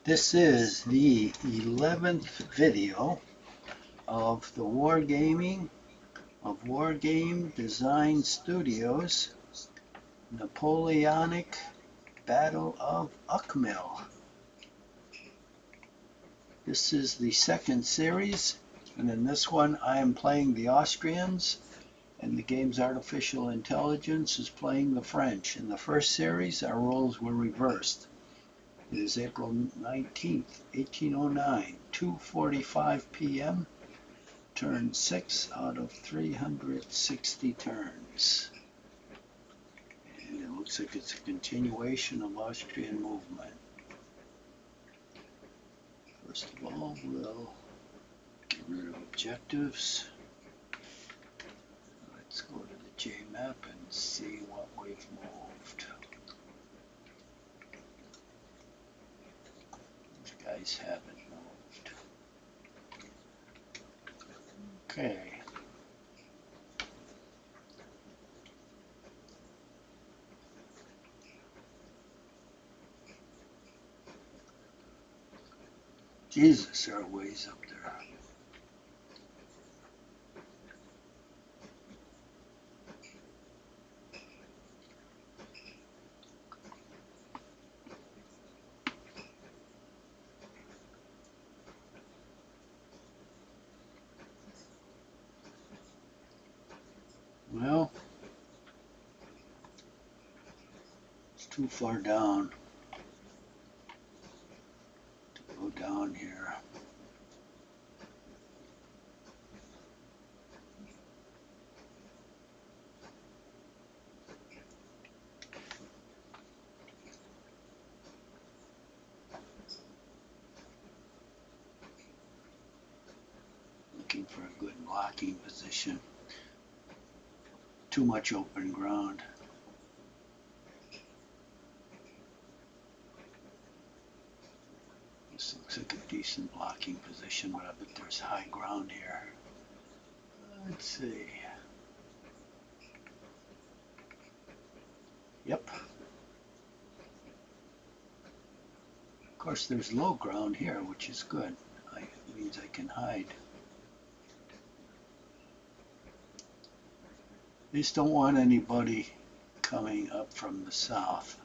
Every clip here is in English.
This is the 11th video of the wargaming of Wargame Design Studios Napoleonic Battle of Eckmuhl. This is the second series, and in this one I am playing the Austrians and the game's artificial intelligence is playing the French. In the first series our roles were reversed. It is April 19th, 1809, 2:45 p.m. Turn 6 out of 360 turns. And it looks like it's a continuation of Austrian movement. First of all, we'll get rid of objectives. Let's go to the J map and see what we've moved. These guys haven't moved. Okay. Jesus, our ways up there. Well, it's too far down to go down here. Looking for a good blocking position. Too much open ground. This looks like a decent blocking position, but I bet there's high ground here. Let's see. Yep. Of course, there's low ground here, which is good. It means I can hide. I just don't want anybody coming up from the south.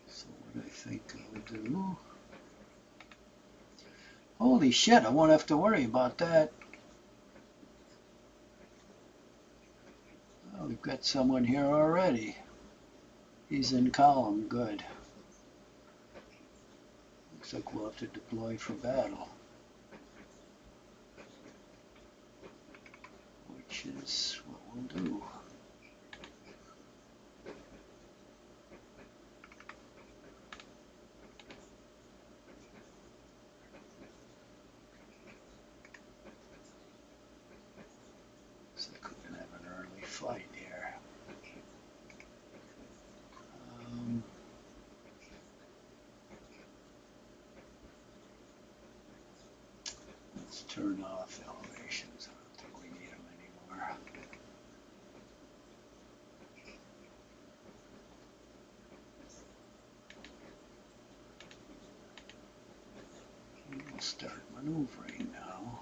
So what I think I'll do... Holy shit, I won't have to worry about that. Oh, we've got someone here already. He's in column, good. Looks like we'll have to deploy for battle. Which is what we'll do. Looks like we can have an early fight here. Let's turn off elevations. I don't think we need them anymore. We'll start maneuvering now.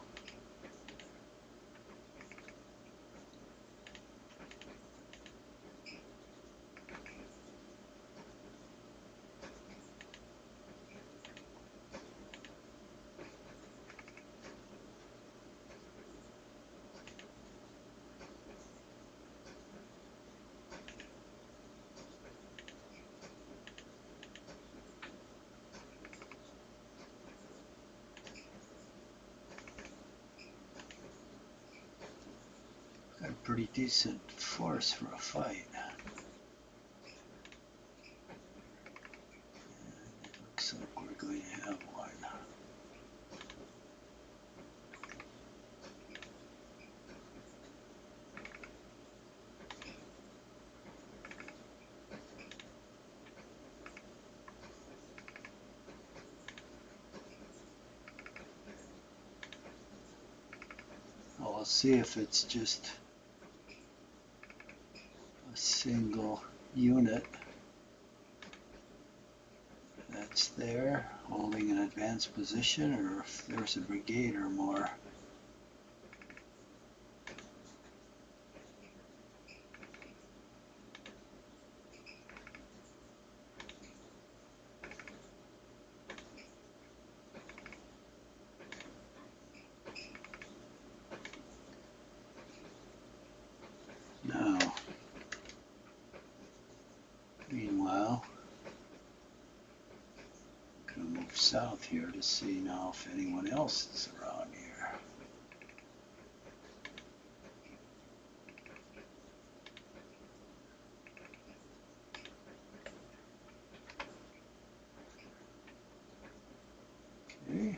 Got a pretty decent force for a fight. It looks like we're going to have one. Well, we'll see if it's just a single unit that units there holding an advanced position, or if there's a brigade or more. Now, meanwhile, I'm going to move south here to see now if anyone else is around here. Okay.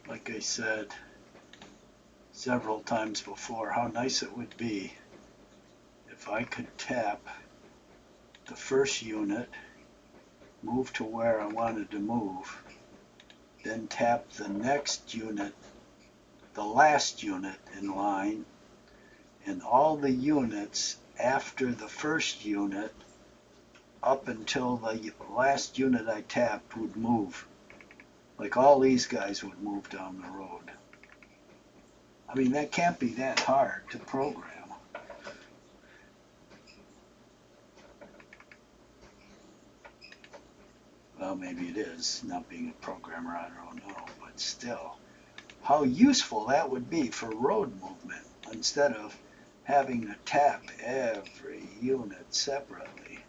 Like I said several times before, how nice it would be if I could tap the first unit, move to where I wanted to move, then tap the next unit, the last unit in line, and all the units after the first unit up until the last unit I tapped would move. Like all these guys would move down the road. I mean, that can't be that hard to program. Well, maybe it is. Not being a programmer, I don't know. But still, how useful that would be for road movement instead of having to tap every unit separately.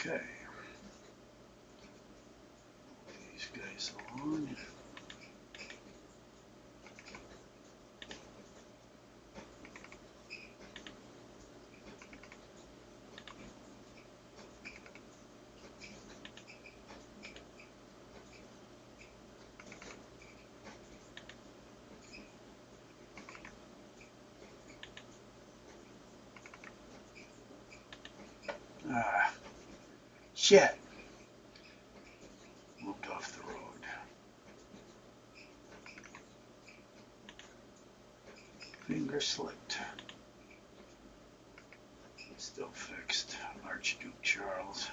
Okay. These guys along. Ah, shit. Moved off the road. Finger slipped. Still fixed. Archduke Charles.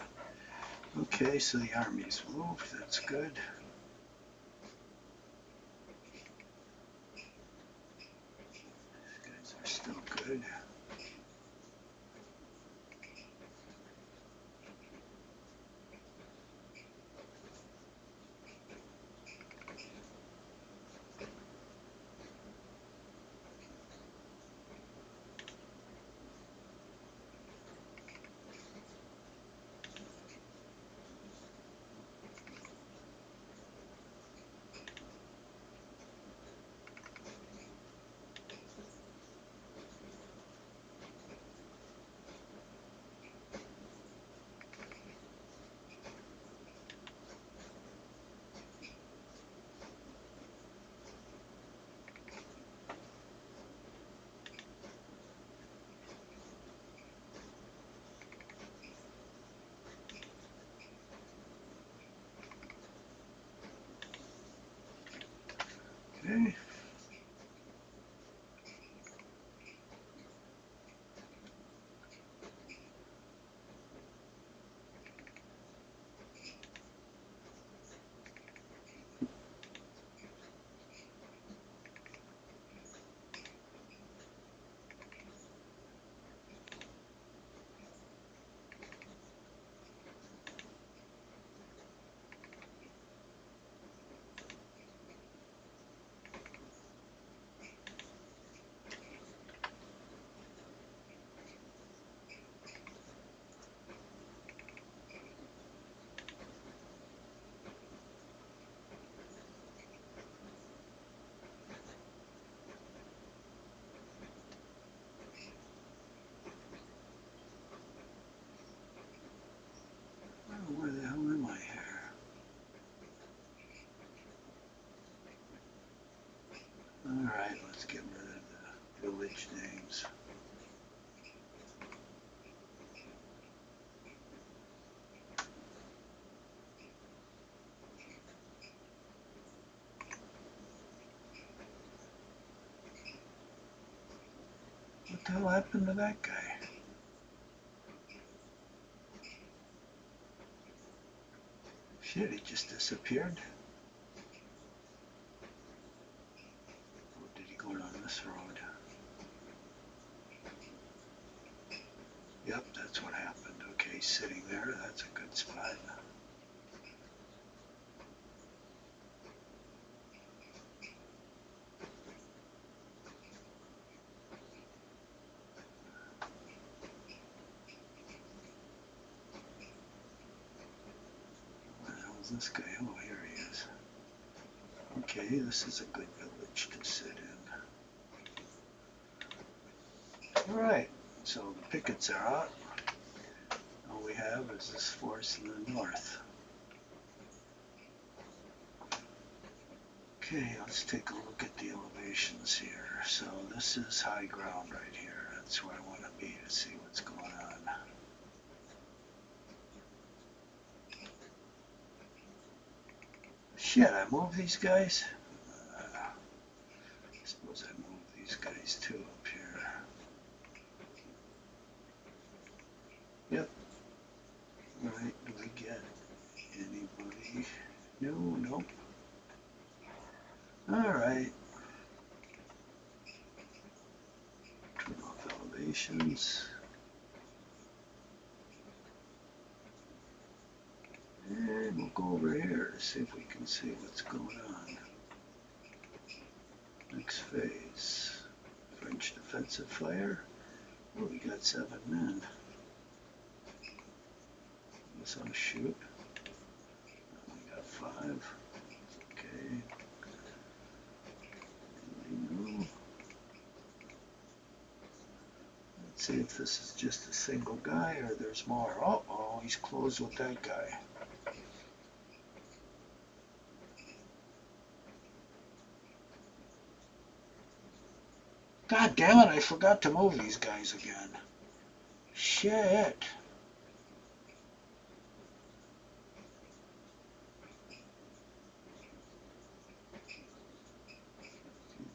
Okay, so the army's moved. That's good. These guys are still good. Okay. Oh, where the hell am I here? Alright, let's get rid of the village names. What the hell happened to that guy? Shit, he just disappeared. Or did he go down this road? Yep, that's what happened. Okay, he's sitting there. That's a good spot. Where the hell is this guy? Oh, here he is. Okay, this is a good village to sit in. Alright, so the pickets are out. All we have is this force in the north. Okay, let's take a look at the elevations here. So this is high ground right here. That's where I want to be to see what's going on. Shit, I moved these guys? I suppose I moved these guys too up here. Yep. Alright, do we get anybody? No, nope. Alright. Turn off elevations. And we'll go over here to see if we can see what's going on. Next phase. French defensive fire. Oh, we got 7 men. Guess I'll shoot. We got 5. Okay. No. Let's see if this is just a single guy or there's more. Oh, he's close with that guy. God damn it, I forgot to move these guys again. Shit.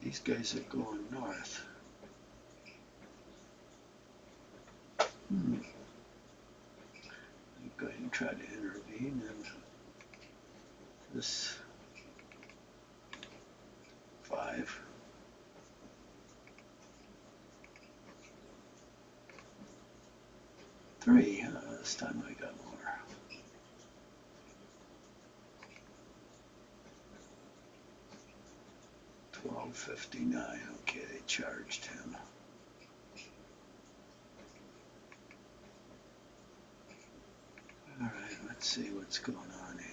These guys are going north. I'll go ahead and try to intervene and this 5. Three. This time I got more. 1259. Okay, they charged him. All right, let's see what's going on here.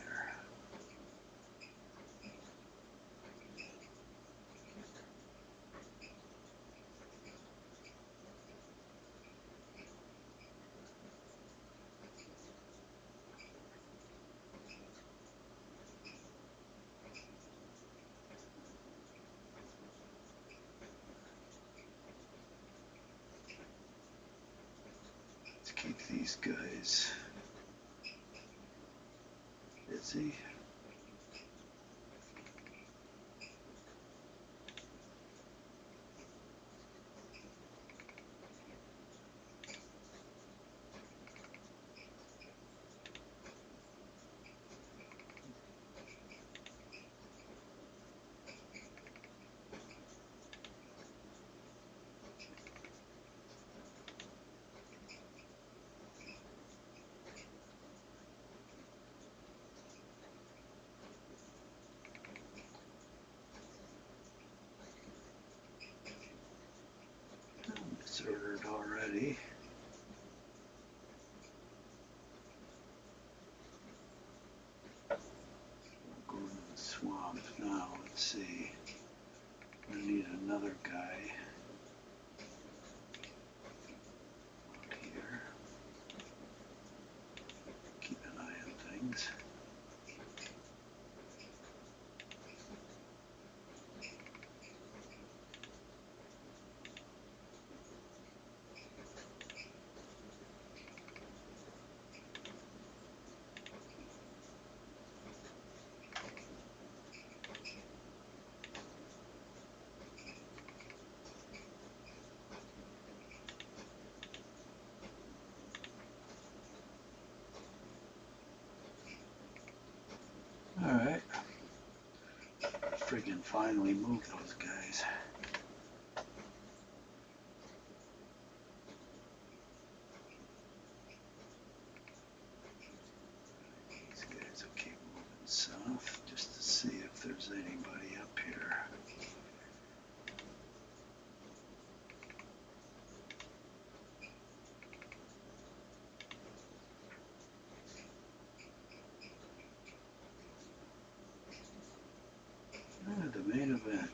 Let's keep these guys busy. Deserted already. We're going to the swamp now. Let's see. I need another guy out here. Keep an eye on things. Alright. Friggin' finally moved those guys. These guys will keep moving south just to see if there's anybody up here. The main event.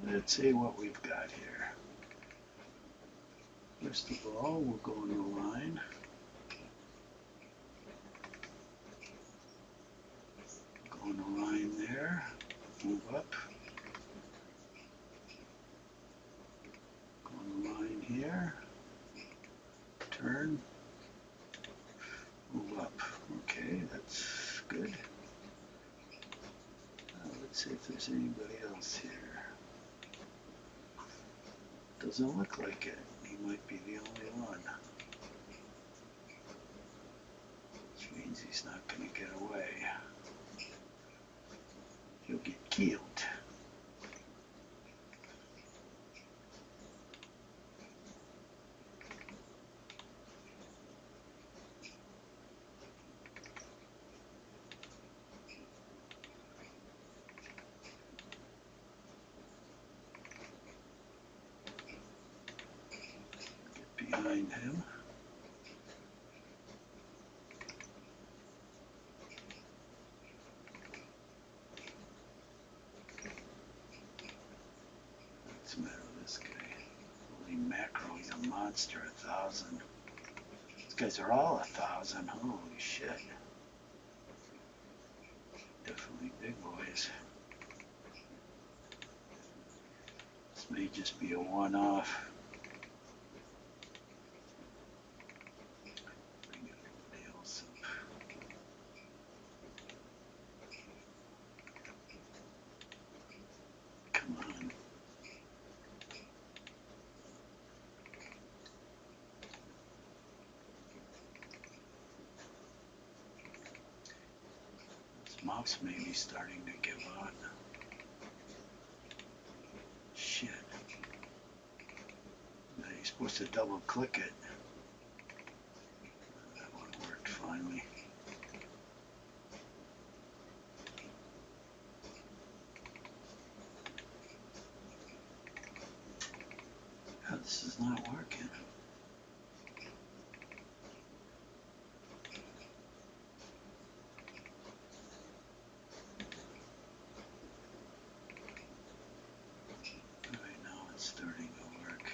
Let's see what we've got here. First of all, we'll go in a line. Go in a line there. Move up. Go in a line here. Turn. Move up. Okay, that's good. Let's see if there's anybody else here. Doesn't look like it. He might be the only one. Which means he's not going to get away. He'll get killed. Get behind him. the matter with this guy? Holy mackerel, he's a monster, 1,000. These guys are all 1,000. Holy shit. Definitely big boys. This may just be a one-off. Come on. This mouse may be starting to give out. Shit. Now you're supposed to double click it. That one worked finally. Oh, this is not working. Alright, now it's starting to work.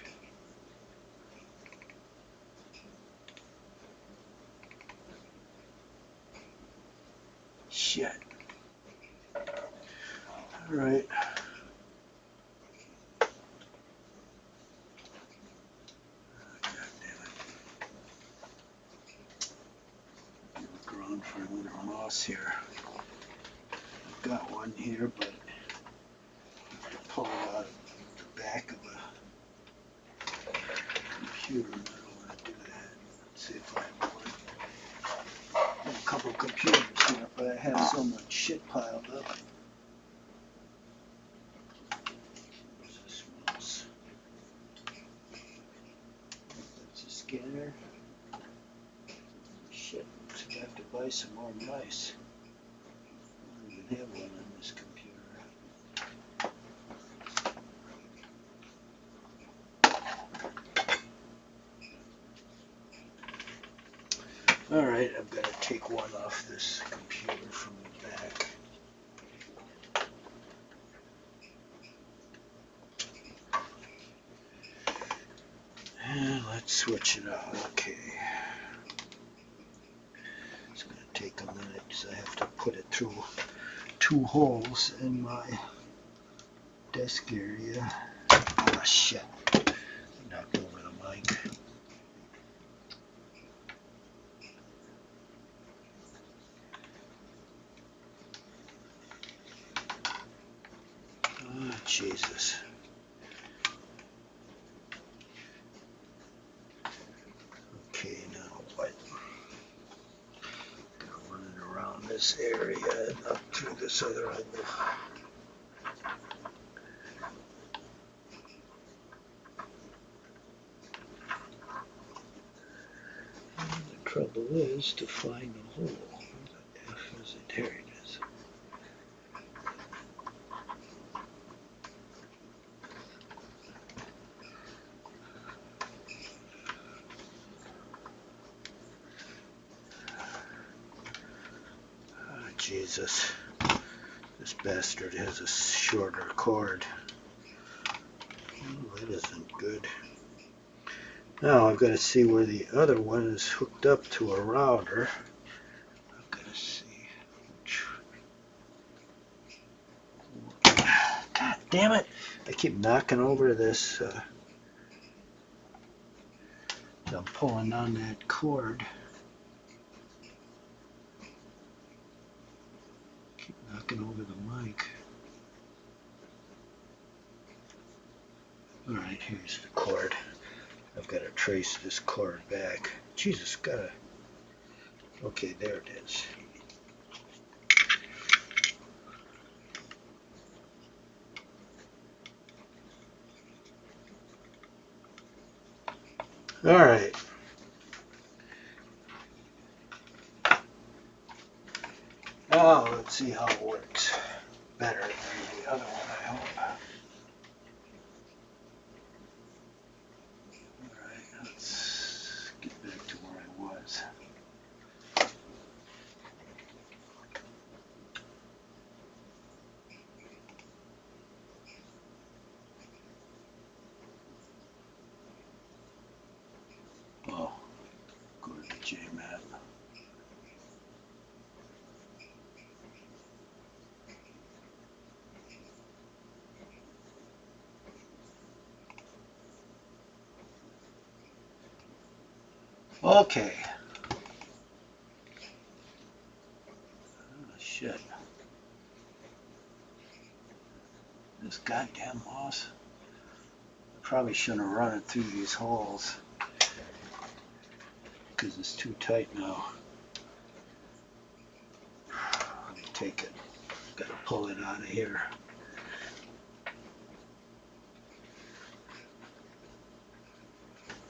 Shit. Alright. Around for another mouse here. I've got one here, but I have to pull it out of the back of a computer, and I don't want to do that. Let's see if I have one. I have a couple computers here, but I have so much shit piled up. Where's this mouse? That's a scanner. Shit, looks like I have to buy some more mice. I don't even have one on this computer. Alright, I've got to take one off this computer from the back. And let's switch it out. Okay. It's going to take a minute because I have to put it through 2 holes in my desk area. Ah, shit. Knocked over the mic. Ah, Jesus. Okay, now what? Gotta run it around this area and up through this other end. The trouble is to find the hole. Where the F is it? Here it is. Oh, Jesus. This bastard has a shorter cord. Oh, that isn't good. Now I've got to see where the other one is hooked up to a router. I've got to see which. God damn it! I keep knocking over this. I'm pulling on that cord. Keep knocking over the mic. Alright, here's the cord. I've got to trace this cord back. Jesus, gotta. Okay, there it is. Alright. Now let's see how it works. Better than the other one, I hope. Alright, let's get back to where I was. Okay. Oh, shit. This goddamn mouse. Probably shouldn't have run it through these holes because it's too tight now. Let me take it. Gotta pull it out of here.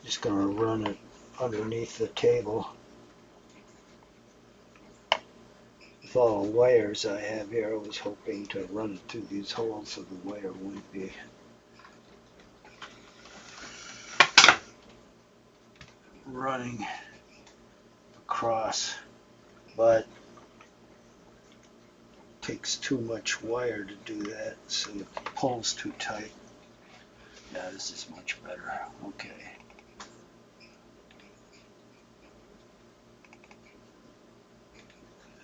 Just gonna run it underneath the table. With all the wires I have here, I was hoping to run it through these holes so the wire wouldn't be running across, but it takes too much wire to do that, so it pulls too tight. Yeah, this is much better. Okay.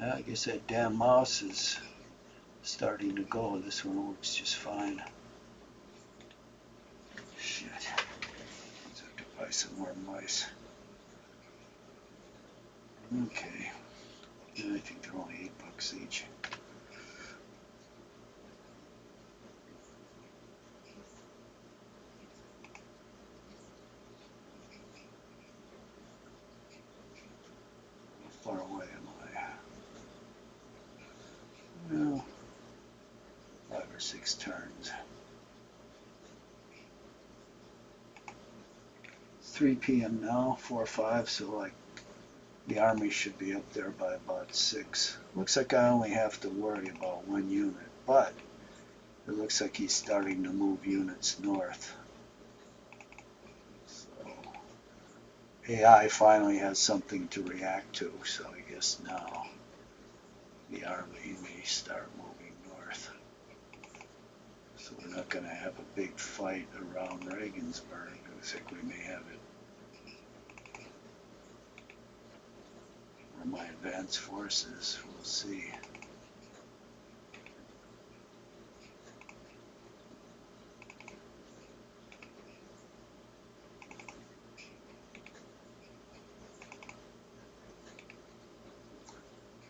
I guess that damn mouse is starting to go. This one works just fine. Shit. Let's have to buy some more mice. Okay. Yeah, I think they're only $8 each. How far away am I? Well, 5 or 6 turns. 3 p.m. now, 4 or 5, so like the army should be up there by about 6. Looks like I only have to worry about 1 unit, but it looks like he's starting to move units north. So AI finally has something to react to, so I guess now the army may start moving north. So we're not going to have a big fight around Regensburg. It looks like we may have it where my advanced forces. We'll see.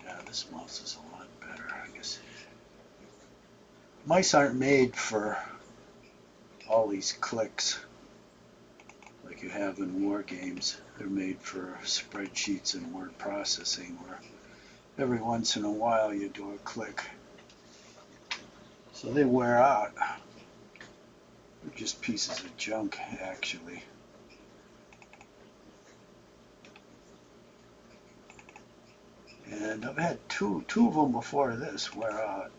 Yeah, this mouse is a lot better, I guess. Mice aren't made for all these clicks like you have in war games. They're made for spreadsheets and word processing where every once in a while you do a click. So they wear out. They're just pieces of junk, actually. And I've had two of them before this wear out,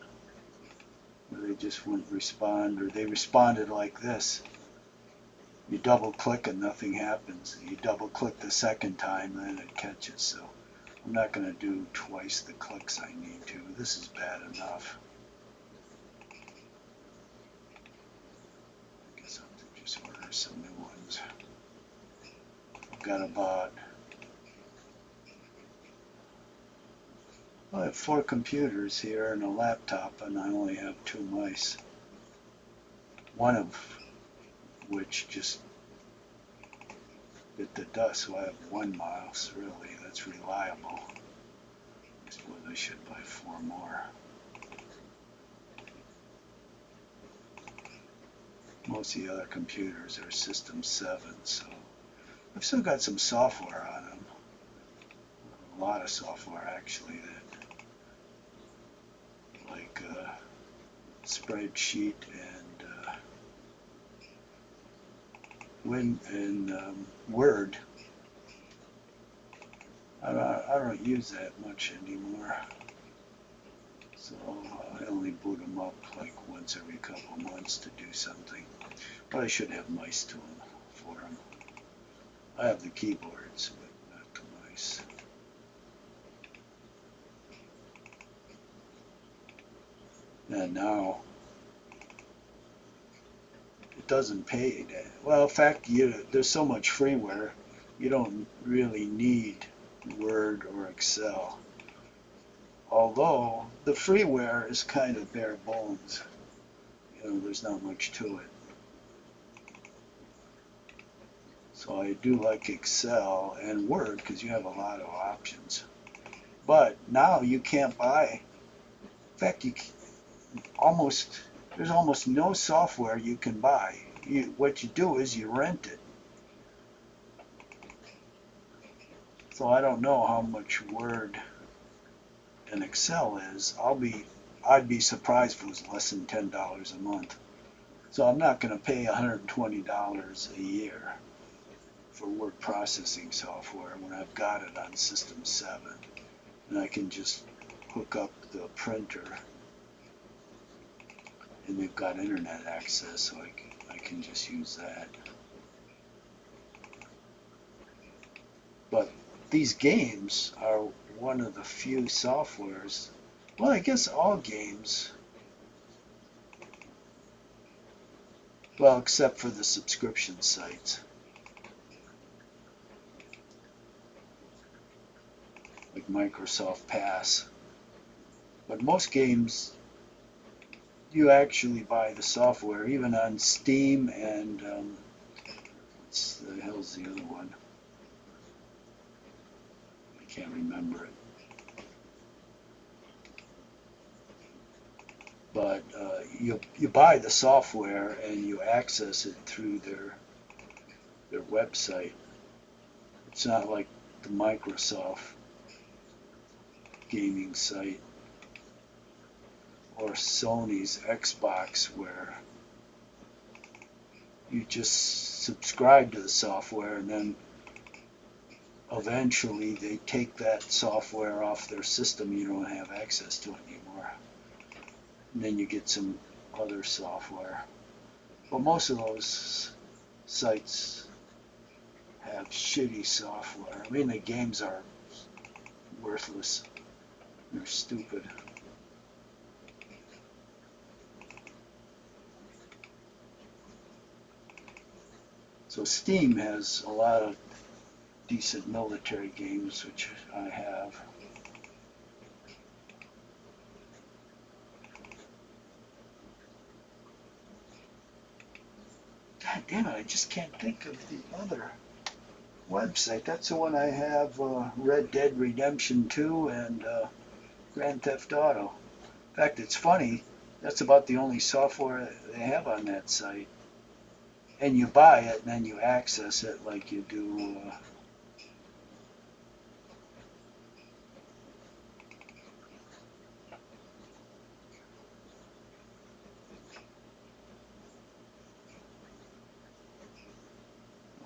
where they just wouldn't respond, or they responded like this. You double click and nothing happens. You double click the second time, then it catches. So I'm not going to do twice the clicks I need to. This is bad enough. I guess I'll have to just order some new ones. I've got about, I have 4 computers here and a laptop, and I only have 2 mice. One of which just bit the dust, so I have 1 mouse, really. That's reliable. I suppose I should buy 4 more. Most of the other computers are System 7, so I've still got some software on them. A lot of software, actually, that, like spreadsheet and Word. I don't use that much anymore, so I only boot them up like once every couple months to do something. But I should have mice to them for them. I have the keyboards, but not the mice. And now it doesn't pay. Well, in fact, there's so much freeware, you don't really need Word or Excel. Although the freeware is kind of bare bones. There's not much to it. So So I do like Excel and Word because you have a lot of options. But now you can't buy. In fact, there's almost no software you can buy. What you do is you rent it. So I don't know how much Word and Excel is. I'd be surprised if it was less than $10 a month. So I'm not going to pay $120 a year for word processing software when I've got it on System 7. And I can just hook up the printer, and they've got internet access, so I can just use that. But these games are one of the few softwares, well, I guess all games, well, except for the subscription sites, like Microsoft Pass. But most games, you actually buy the software, even on Steam and, what the hell's the other one? I can't remember it. But you buy the software and you access it through their website. It's not like the Microsoft gaming site or Sony's Xbox, where you just subscribe to the software and then eventually they take that software off their system. You don't have access to it anymore. And then you get some other software. But most of those sites have shitty software. I mean, the games are worthless. They're stupid. So Steam has a lot of decent military games, which I have. God damn it, I just can't think of the other website. That's the one I have, Red Dead Redemption 2 and Grand Theft Auto. In fact, it's funny, that's about the only software they have on that site. And you buy it and then you access it like you do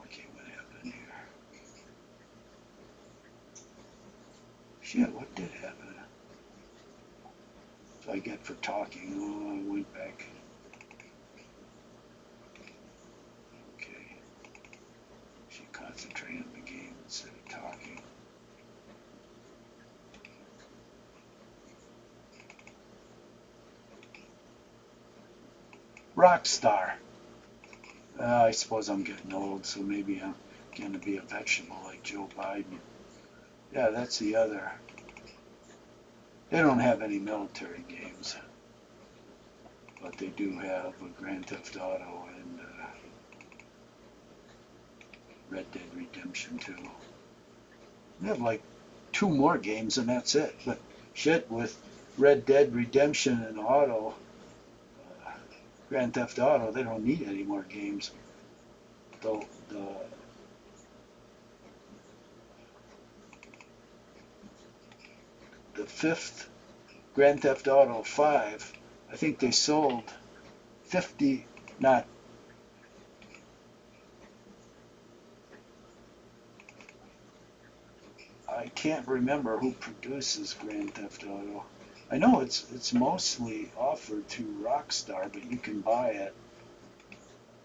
okay, what happened here? Shit, what did happen? So I get for talking. Oh, I went back. Okay. She concentrated on the game instead of talking. Rockstar. I suppose I'm getting old, so maybe I'm going to be a vegetable like Joe Biden. Yeah, that's the other. They don't have any military games, but they do have a Grand Theft Auto and Red Dead Redemption 2. They have like 2 more games and that's it. But shit, with Red Dead Redemption and Auto, Grand Theft Auto, they don't need any more games. The fifth Grand Theft Auto 5, I think they sold 50, not, I can't remember who produces Grand Theft Auto. I know it's mostly offered through Rockstar, but you can buy it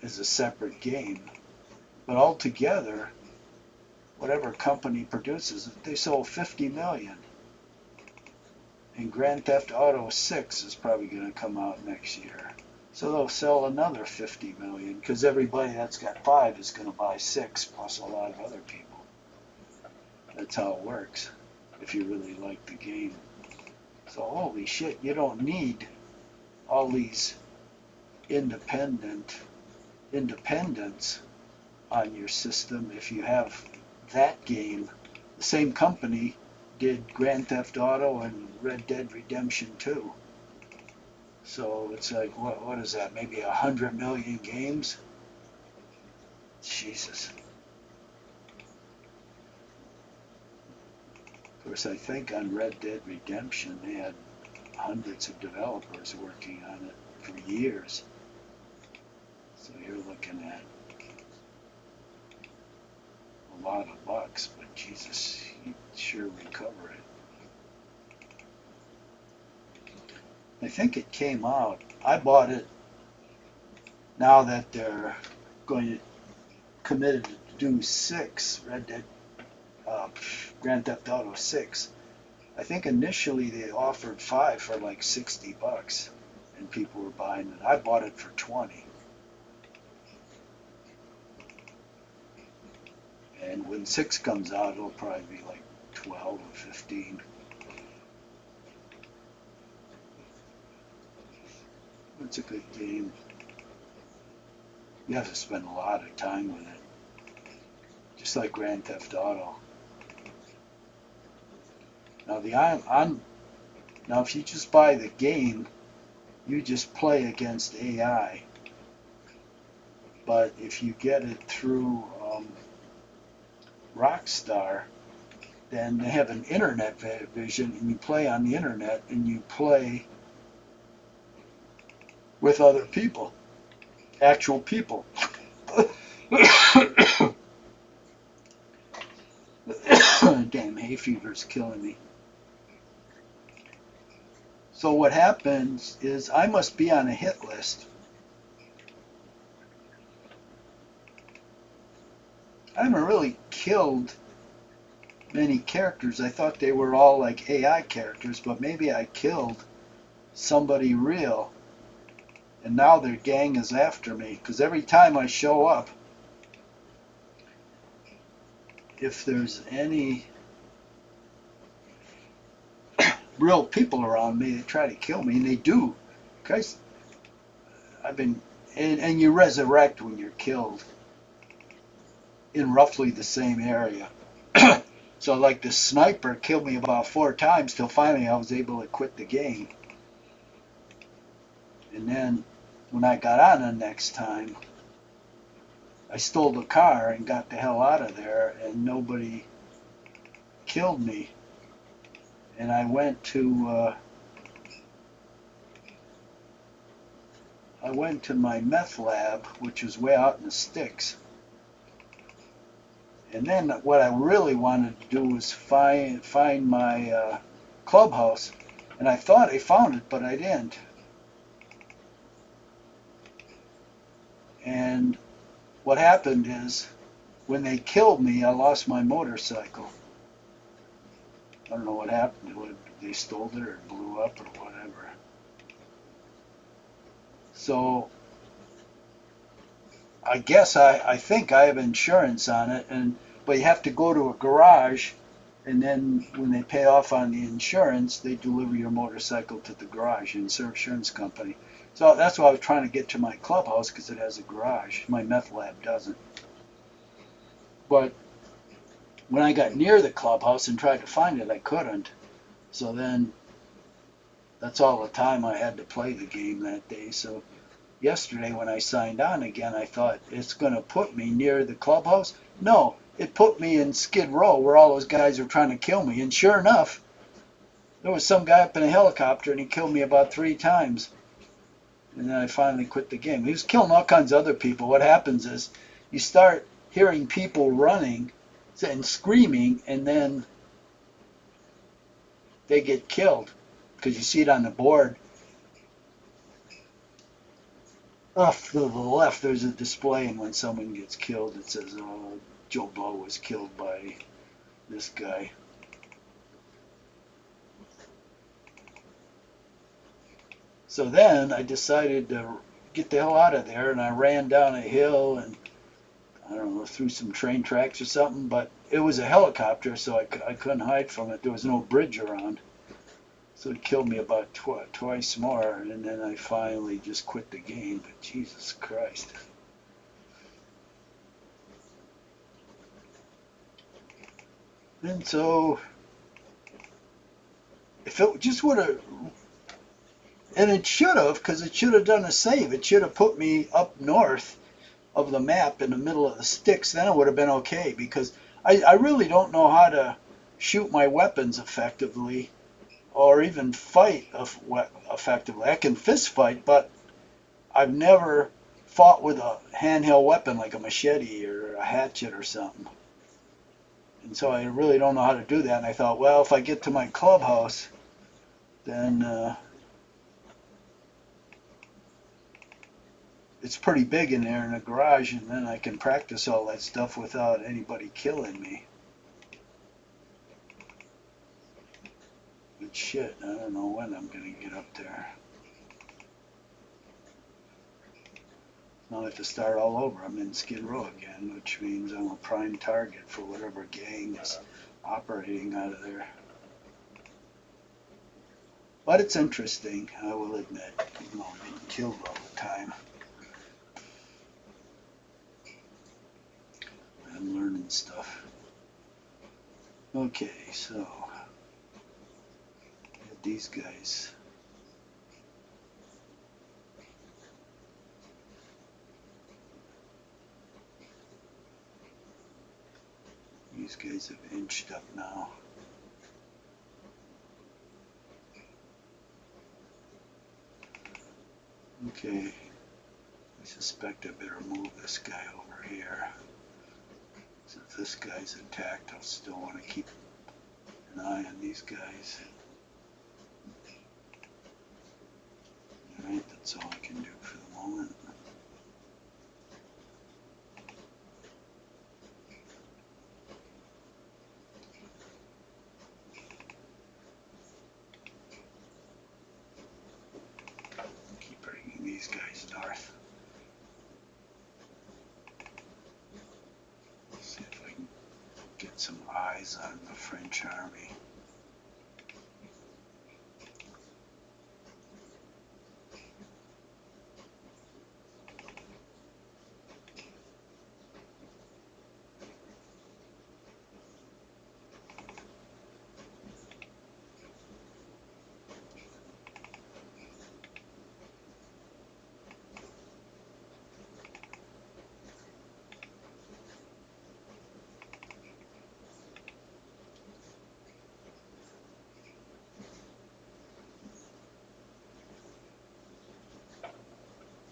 as a separate game. But altogether, whatever company produces it, they sold 50 million. And Grand Theft Auto 6 is probably going to come out next year. So they'll sell another 50 million because everybody that's got 5 is going to buy 6 plus a lot of other people. That's how it works if you really like the game. So holy shit, you don't need all these independents on your system if you have that game. The same company did Grand Theft Auto and Red Dead Redemption 2. So it's like, what is that? Maybe 100 million games? Jesus. Of course, I think on Red Dead Redemption they had hundreds of developers working on it for years. So you're looking at a lot of bucks, but Jesus, you sure recover it. I think it came out. I bought it now that they're going to committed to do 6 Red Dead Grand Theft Auto 6. I think initially they offered 5 for like 60 bucks, and people were buying it. I bought it for 20. And when 6 comes out, it'll probably be like 12 or 15. It's a good game. You have to spend a lot of time with it. Just like Grand Theft Auto. Now now if you just buy the game, you just play against AI. But if you get it through Rockstar, then they have an internet vision, and you play on the internet, and you play with other people, actual people. Damn, hay fever's killing me. So what happens is I must be on a hit list. I haven't really killed many characters. I thought they were all like AI characters, but maybe I killed somebody real, and now their gang is after me, because every time I show up, if there's any real people around me, they try to kill me, and they do. Because I've been, and you resurrect when you're killed in roughly the same area. So like the sniper killed me about 4 times till finally I was able to quit the game. And then when I got on the next time, I stole the car and got the hell out of there, and nobody killed me. And I went to my meth lab, which was way out in the sticks. And then what I really wanted to do was find my clubhouse, and I thought I found it, but I didn't. And what happened is, when they killed me, I lost my motorcycle. I don't know what happened to it. They stole it or blew up or whatever. So I guess I think I have insurance on it, but you have to go to a garage, and then when they pay off on the insurance, they deliver your motorcycle to the garage, insurance company. So that's why I was trying to get to my clubhouse, because it has a garage. My meth lab doesn't. But when I got near the clubhouse and tried to find it, I couldn't. So then that's all the time I had to play the game that day. So yesterday when I signed on again, I thought it's going to put me near the clubhouse. No, it put me in Skid Row where all those guys were trying to kill me. And sure enough, there was some guy up in a helicopter, and he killed me about 3 times. And then I finally quit the game. He was killing all kinds of other people. What happens is you start hearing people running and screaming, and then they get killed because you see it on the board. Off to the left, there's a display, and when someone gets killed, it says, Joe Blow was killed by this guy. So then I decided to get the hell out of there, and I ran down a hill and, I don't know, through some train tracks or something, but it was a helicopter, so I couldn't hide from it. There was no bridge around. So it killed me about twice more, and then I finally just quit the game. But Jesus Christ. And so if it just would have, and it should have, because it should have done a save. It should have put me up north of the map in the middle of the sticks. Then it would have been okay, because I really don't know how to shoot my weapons effectively or even fight effectively. I can fist fight, but I've never fought with a handheld weapon like a machete or a hatchet or something. And so I really don't know how to do that. And I thought, well, if I get to my clubhouse, then it's pretty big in there in the garage, and then I can practice all that stuff without anybody killing me. But shit, I don't know when I'm going to get up there. Now I have to start all over. I'm in Skid Row again, which means I'm a prime target for whatever gang is operating out of there. But it's interesting, I will admit, even though I'm being killed all the time. I'm learning stuff. Okay, so these guys. These guys have inched up now. Okay, I suspect I better move this guy over here. Since this guy's attacked, I'll still want to keep an eye on these guys. Alright, that's all I can do for the moment. Keep bringing these guys north. See if I can get some eyes on the French army.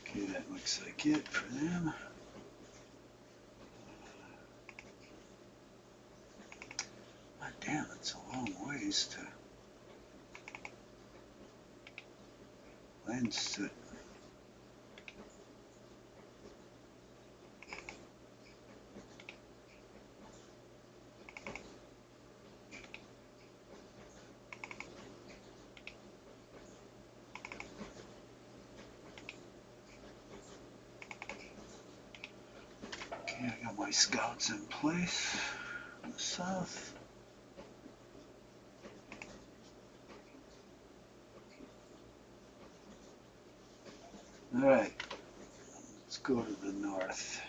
Okay, that looks like it for them. God damn, it's a long ways to land sit. Okay, I got my scouts in place in the south. Alright, let's go to the north.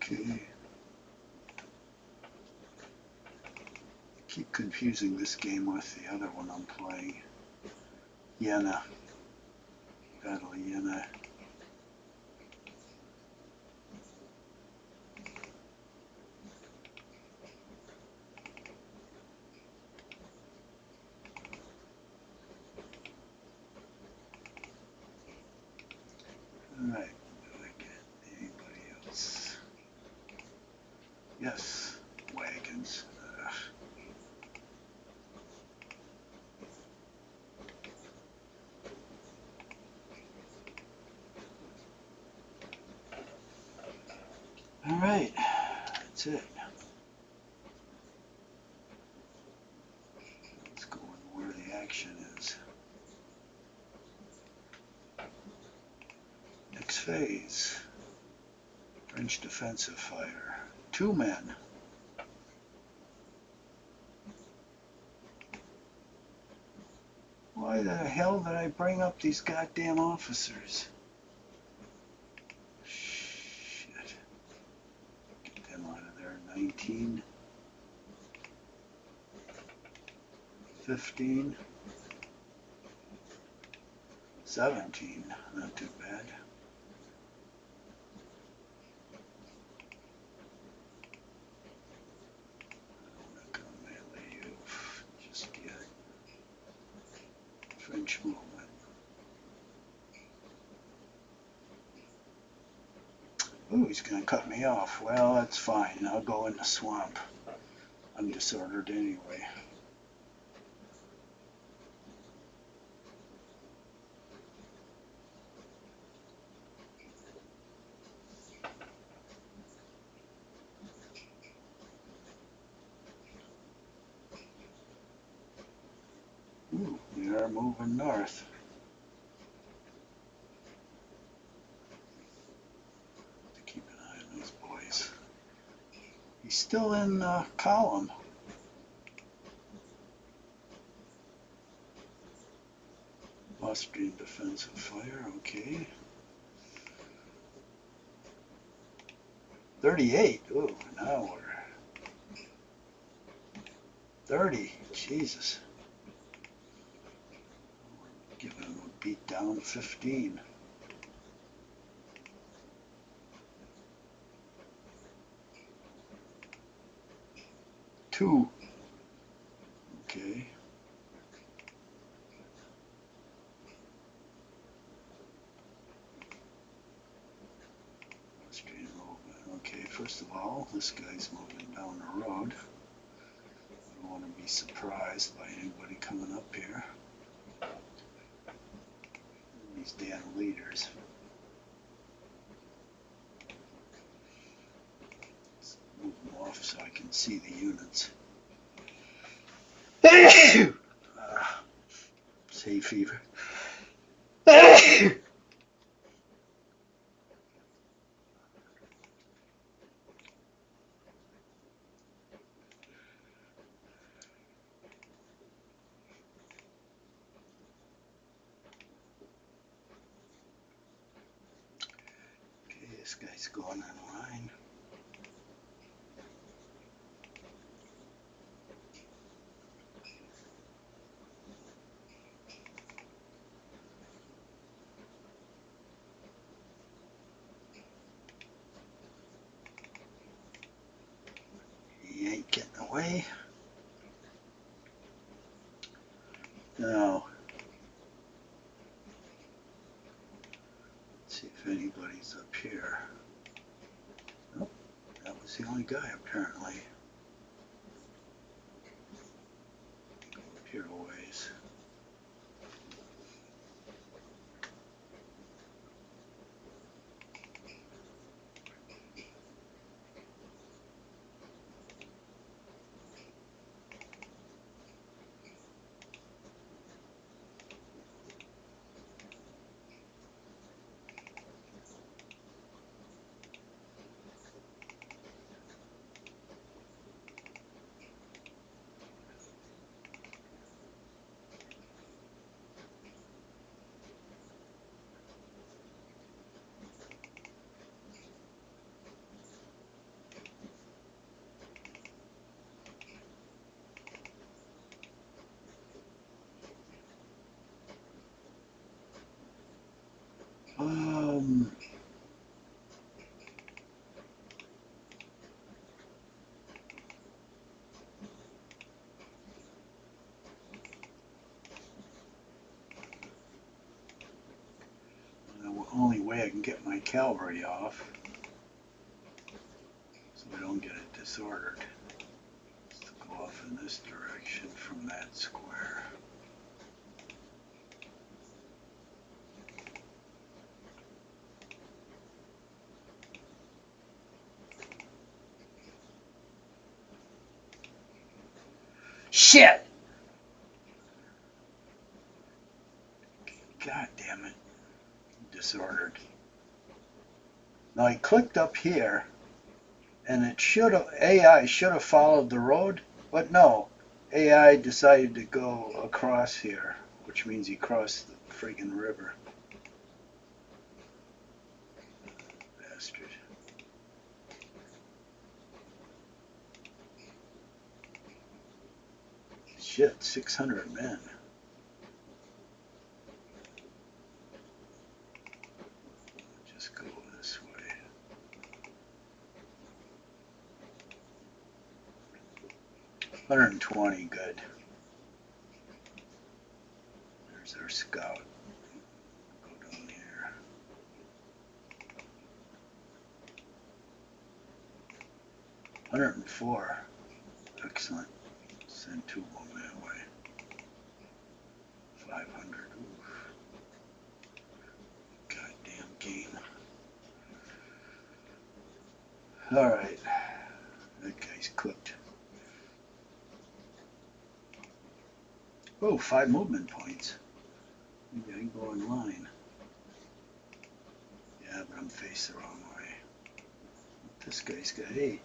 Okay. Keep confusing this game with the other one I'm playing. Jena. Battle of Jena. Alright, do I get anybody else? Yes, wagons. Alright, that's it. Let's go in where the action is. Next phase. French defensive fighter. 2 men. Why the hell did I bring up these goddamn officers? Shit. Get them out of there. 19. 15. 17. Not too bad. Just yet. French movement. Ooh, he's going to cut me off. Well, that's fine. I'll go in the swamp. I'm disordered anyway. Ooh, we are moving north. Have to keep an eye on those boys. He's still in column. Austrian defensive fire, okay. 38. Ooh, now we're 30. Jesus. Giving him a beat down. 15. 2. Okay. Austrian movement. Okay, first of all, this guy's moving down the road. I don't want to be surprised by anybody coming up here. These damn leaders. Let's move them off so I can see the units. Hay fever. Okay, this guy's going in line. He ain't getting away. Now, let's see if anybody's up here. Nope, that was the only guy apparently. Up here a ways. I can get my cavalry off so I don't get it disordered. Let's go off in this direction from that square. Shit! God damn it. Disordered. Now I clicked up here and it should have, AI should have followed the road, but no. AI decided to go across here, which means he crossed the friggin' river. Bastard. Shit, 600 men. Just go this way. $120, good. There's our scout. Go down here. $104. Excellent. Send 2 of them that way. 500. Oof. Goddamn game. Alright. That guy's cooked. Oh, 5 movement points. Maybe I can go in line. Yeah, but I'm faced the wrong way. This guy's got 8.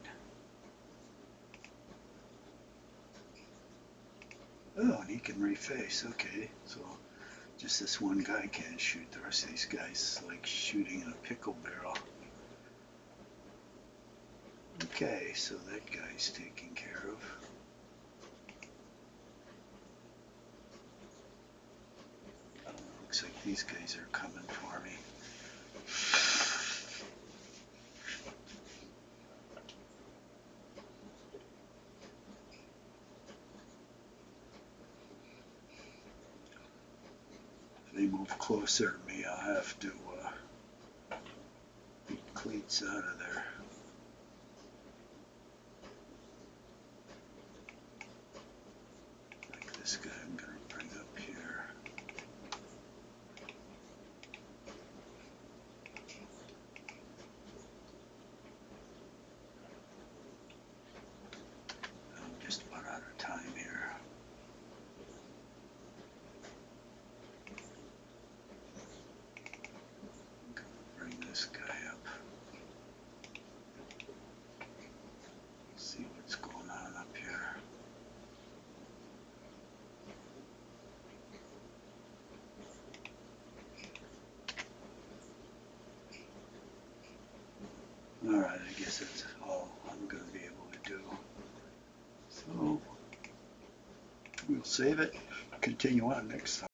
Oh, and he can reface. Okay, so just this one guy can't shoot. The rest of these guys like shooting in a pickle barrel. Okay, so that guy's taken care of. Looks like these guys are coming for me. If they move closer to me, I'll have to beat cleats out of there. Like this guy I'm going to bring up here. I'm just about out of time here. I'm going to bring this guy up. See what's going on up here. Alright, I guess that's all I'm going to be able to do. So, we'll save it, continue on next time.